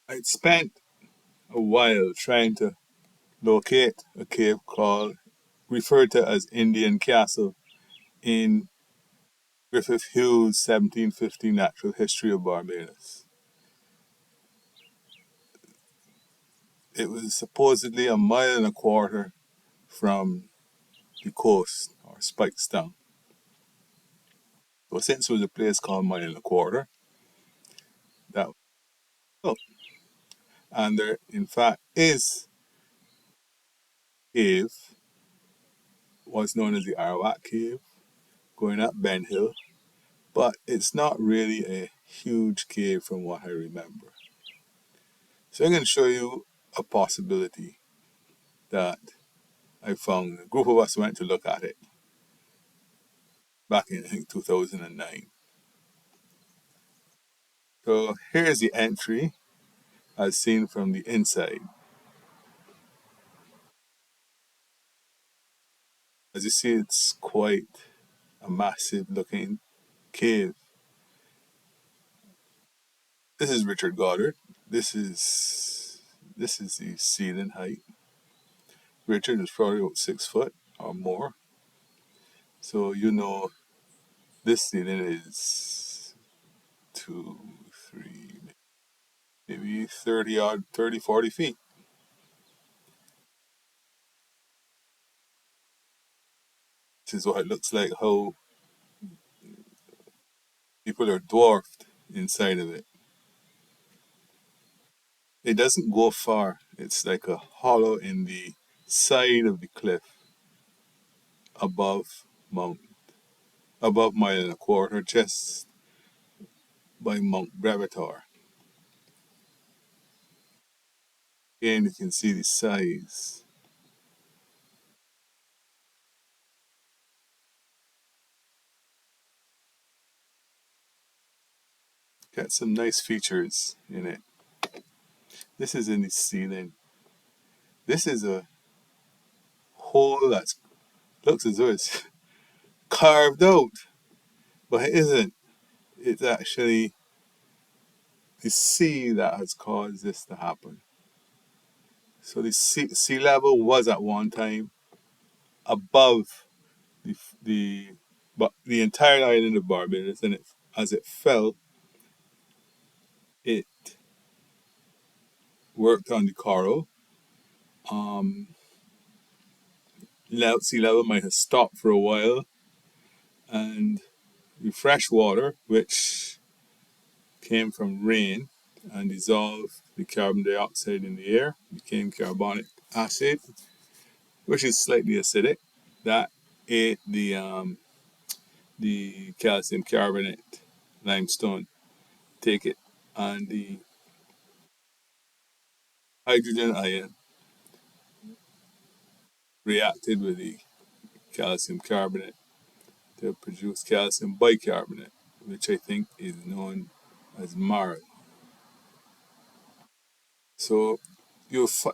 I'd spent a while trying to locate a cave called, referred to as Indian Castle in Griffith Hughes' 1750 Natural History of Barbados. It was supposedly a mile and a quarter from the coast, or Spikestown. So since it was a place called Mile and a Quarter, that oh, and there in fact is a cave, what's known as the Arawak Cave, going up Ben Hill, but it's not really a huge cave from what I remember. So I'm going to show you a possibility that I found. A group of us went to look at it back in, I think, 2009. So here's the entry as seen from the inside. As you see, it's quite a massive looking cave. This is Richard Goddard. This is the ceiling height. Richard is probably about 6 foot or more. So you know this ceiling is 2, 3, maybe 30 odd, 30, 40 feet. This is what it looks like, how people are dwarfed inside of it. It doesn't go far. It's like a hollow in the side of the cliff above Mount, above Mile and a Quarter, just by Mount Brevitor. Again, you can see the size. Got some nice features in it. This is in the ceiling. This is a hole that looks as though it's carved out, but it isn't. It's actually the sea that has caused this to happen. So the sea level was at one time above the but the entire island of Barbados, and as it fell, it worked on the coral. Um, Sea level might have stopped for a while, and the fresh water, which came from rain and dissolved the carbon dioxide in the air, became carbonic acid, which is slightly acidic. That ate the calcium carbonate, limestone, take it, and the hydrogen ion reacted with the calcium carbonate to produce calcium bicarbonate, which I think is known as marl. So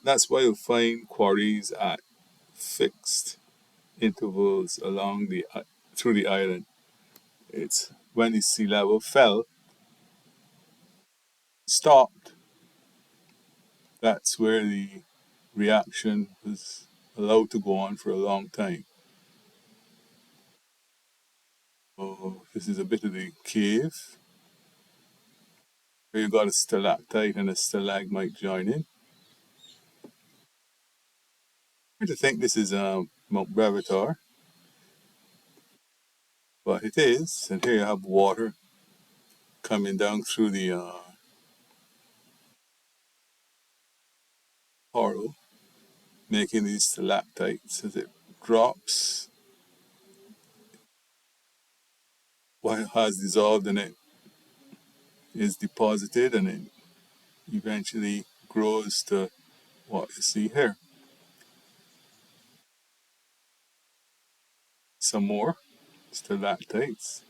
that's why you'll find quarries at fixed intervals along the through the island. It's when the sea level fell, stopped. That's where the reaction was allowed to go on for a long time. So this is a bit of the cave where you got a stalactite and a stalagmite joining. I to think this is Mount Brevitor, but it is. And here you have water coming down through the coral, making these stalactites. As it drops, what has dissolved in it is deposited, and it eventually grows to what you see here. Some more stalactites.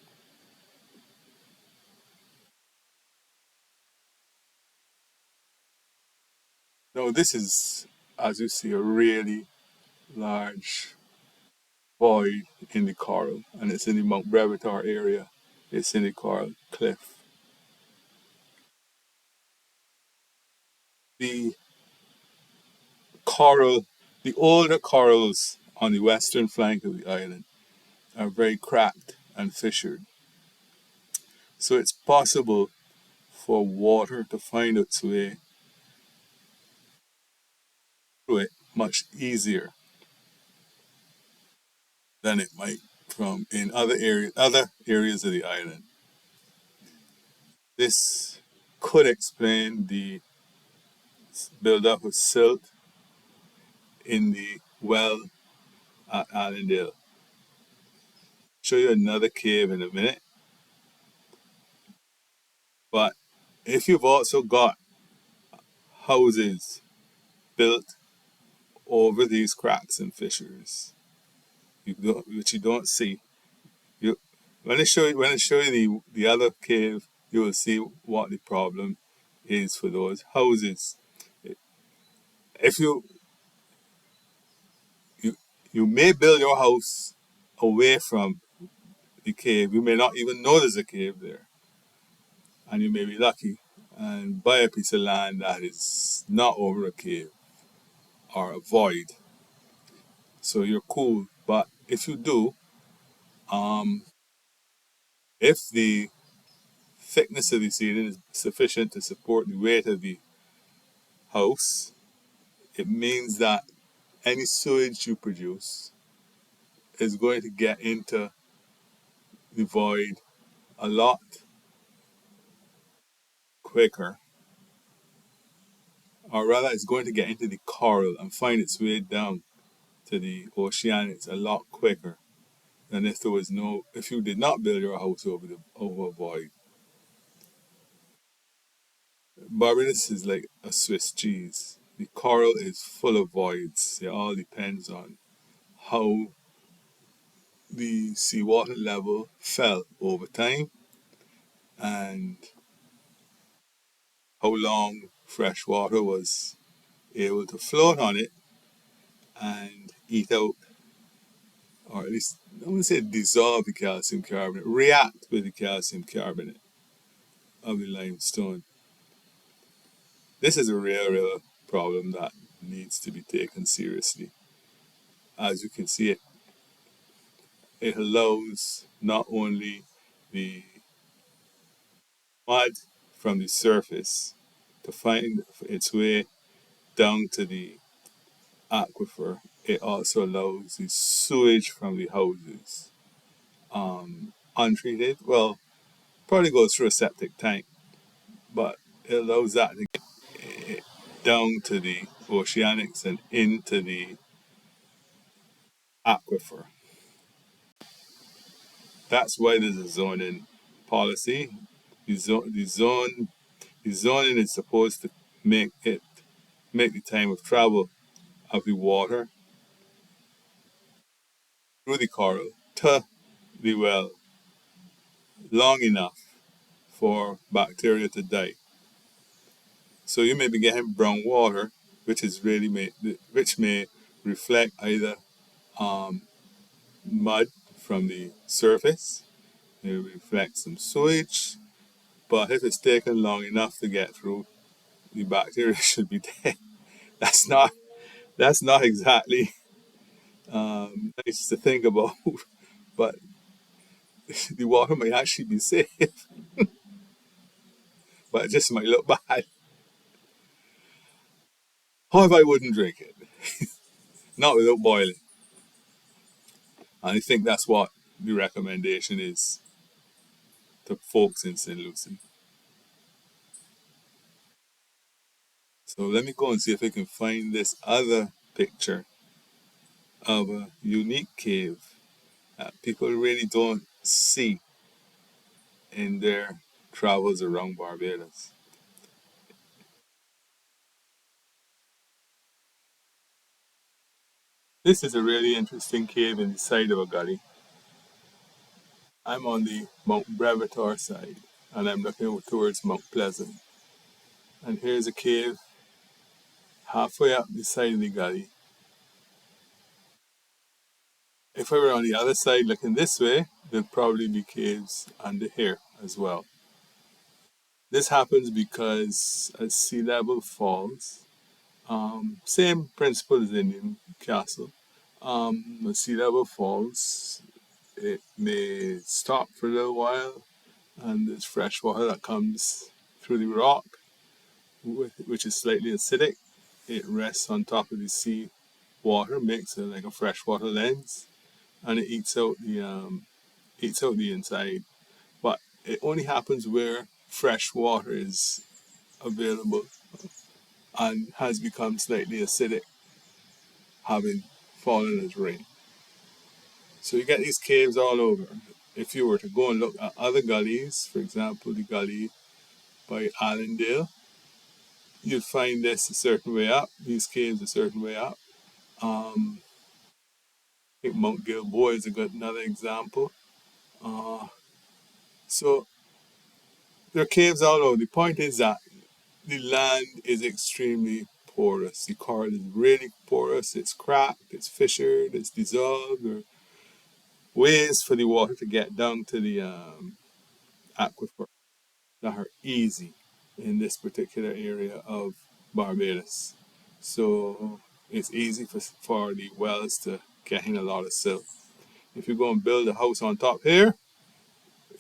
Now this is, as you see, a really large void in the coral, and it's in the Mount Brevitor area. It's in the coral cliff. The coral, the older corals on the western flank of the island are very cracked and fissured. So it's possible for water to find its way through it much easier than it might from in other areas of the island. This could explain the buildup of silt in the well at Allendale. Show you another cave in a minute, but if you've also got houses built over these cracks and fissures, which you don't see, you when I show you the other cave, you will see what the problem is for those houses. If you you may build your house away from the cave, you may not even know there's a cave there, and you may be lucky and buy a piece of land that is not over a cave or a void. So you're cool. But if you do, um, if the thickness of the ceiling is sufficient to support the weight of the house, it means that any sewage you produce is going to get into the void a lot quicker, or rather, it's going to get into the coral and find its way down to the oceanics a lot quicker than if you did not build your house over a void. Barbados is like a Swiss cheese. The coral is full of voids. It all depends on how the seawater level fell over time and how long fresh water was able to float on it and eat out, or at least I wouldn't say dissolve the calcium carbonate, react with the calcium carbonate of the limestone. This is a real problem that needs to be taken seriously. As you can see, it allows not only the mud from the surface to find its way down to the aquifer, it also allows the sewage from the houses, untreated, well, probably goes through a septic tank, but it allows that to get down to the oceanics and into the aquifer. That's why there's a zoning policy. The zoning is supposed to make it make the time of travel of the water through the coral to the well long enough for bacteria to die. So you may be getting brown water, which may reflect either um, mud from the surface, may reflect some sewage, but if it's taken long enough to get through, the bacteria should be dead. That's not that's not exactly nice to think about, but the water might actually be safe, but it just might look bad. However, I wouldn't drink it, not without boiling. And I think that's what the recommendation is to folks in St. Lucie. So let me go and see if I can find this other picture of a unique cave that people really don't see in their travels around Barbados. This is a really interesting cave in the side of a gully. I'm on the Mount Brevitor side and I'm looking towards Mount Pleasant. And here's a cave halfway up the side of the gully. If I were on the other side looking this way, there'd probably be caves under here as well. This happens because as sea level falls, same principle as in Newcastle. As sea level falls, it may stop for a little while, and there's fresh water that comes through the rock, which is slightly acidic. It rests on top of the sea water, makes it like a freshwater lens, and it eats out the inside. But it only happens where fresh water is available and has become slightly acidic, having fallen as rain. So you get these caves all over. If you were to go and look at other gullies, for example, the gully by Allendale, you'd find this a certain way up, these caves a certain way up. I think Mount Gilboa is a good another example. Uh, so there are caves all over. The point is that the land is extremely porous. The coral is really porous. It's cracked, it's fissured, it's dissolved. There are ways for the water to get down to the aquifer that are easy in this particular area of Barbados. So it's easy for the wells to get in a lot of silt. If you go and build a house on top here,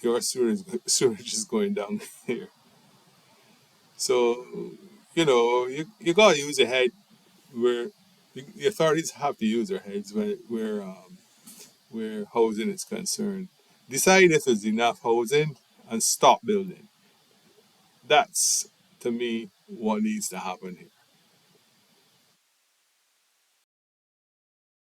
your sewage is going down here. So, you gotta use your head where the authorities have to use their heads where housing is concerned. Decide if there's enough housing and stop building. That's, to me, what needs to happen here.